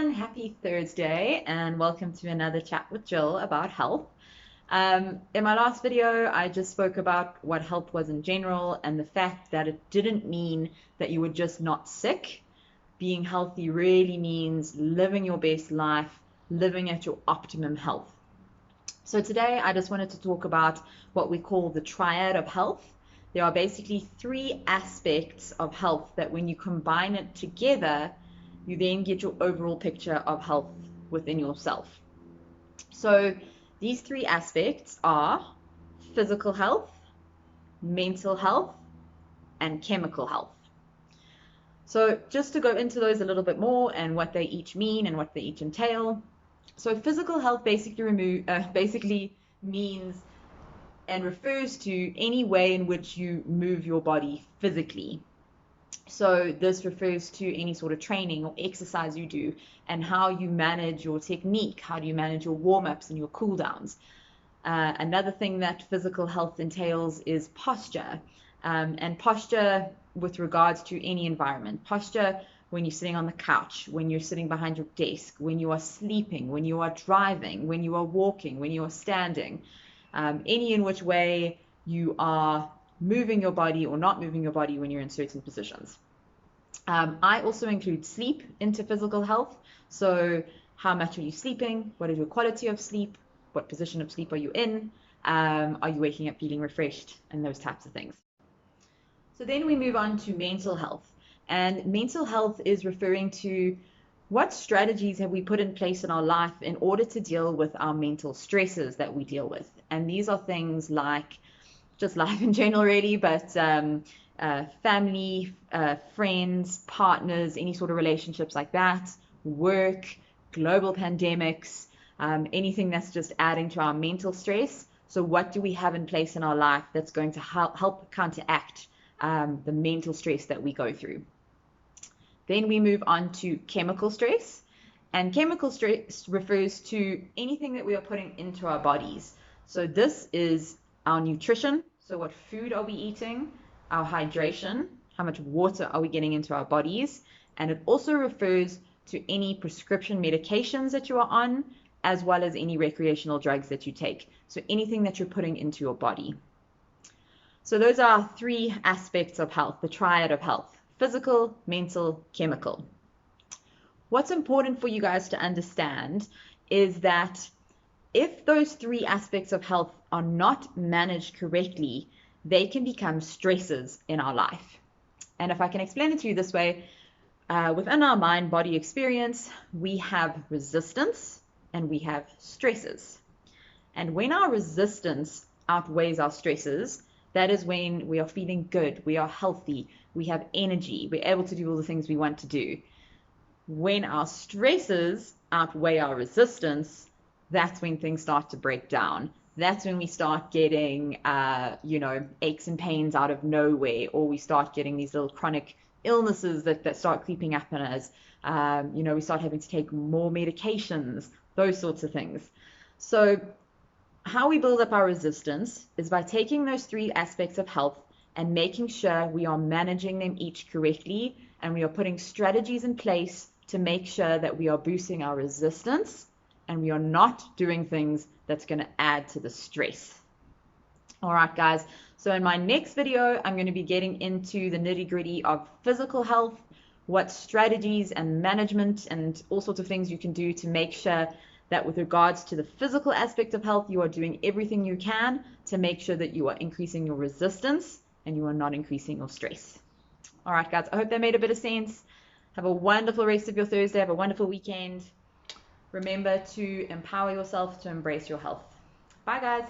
everyone, happy Thursday and welcome to another chat with Gill about health. In my last video, I just spoke about what health was in general and the fact that it didn't mean that you were just not sick. Being healthy really means living your best life, living at your optimum health. So today I just wanted to talk about what we call the Triad of Health. There are basically three aspects of health that when you combine it together, you then get your overall picture of health within yourself. So these three aspects are physical health, mental health, and chemical health. So just to go into those a little bit more and what they each mean and what they each entail. So physical health basically means and refers to any way in which you move your body physically. So this refers to any sort of training or exercise you do and how you manage your technique, how do you manage your warm-ups and your cool-downs. Another thing that physical health entails is posture, and posture with regards to any environment. Posture when you're sitting on the couch, when you're sitting behind your desk, when you are sleeping, when you are driving, when you are walking, when you are standing, any in which way you are moving your body or not moving your body when you're in certain positions. I also include sleep into physical health. So how much are you sleeping? What is your quality of sleep? What position of sleep are you in? Are you waking up feeling refreshed? And those types of things. So then we move on to mental health. And mental health is referring to what strategies have we put in place in our life in order to deal with our mental stresses that we deal with. And these are things like just life in general, really, but family, friends, partners, any sort of relationships like that, work, global pandemics, anything that's just adding to our mental stress. So what do we have in place in our life that's going to help counteract the mental stress that we go through? Then we move on to chemical stress. And chemical stress refers to anything that we are putting into our bodies. So this is our nutrition, so what food are we eating, our hydration, how much water are we getting into our bodies, and it also refers to any prescription medications that you are on, as well as any recreational drugs that you take. So anything that you're putting into your body. So those are three aspects of health, the triad of health: physical, mental, chemical. What's important for you guys to understand is that if those three aspects of health are not managed correctly, they can become stresses in our life. And if I can explain it to you this way, within our mind-body experience, we have resistance and we have stresses. And when our resistance outweighs our stresses, that is when we are feeling good, we are healthy, we have energy, we're able to do all the things we want to do. When our stresses outweigh our resistance, that's when things start to break down. That's when we start getting, aches and pains out of nowhere, or we start getting these little chronic illnesses that start creeping up on us. We start having to take more medications, those sorts of things. So how we build up our resistance is by taking those three aspects of health and making sure we are managing them each correctly, and we are putting strategies in place to make sure that we are boosting our resistance and we are not doing things that's going to add to the stress. All right, guys. So in my next video, I'm going to be getting into the nitty-gritty of physical health, what strategies and management and all sorts of things you can do to make sure that with regards to the physical aspect of health, you are doing everything you can to make sure that you are increasing your resistance and you are not increasing your stress. All right, guys. I hope that made a bit of sense. Have a wonderful rest of your Thursday. Have a wonderful weekend. Remember to empower yourself to embrace your health. Bye, guys.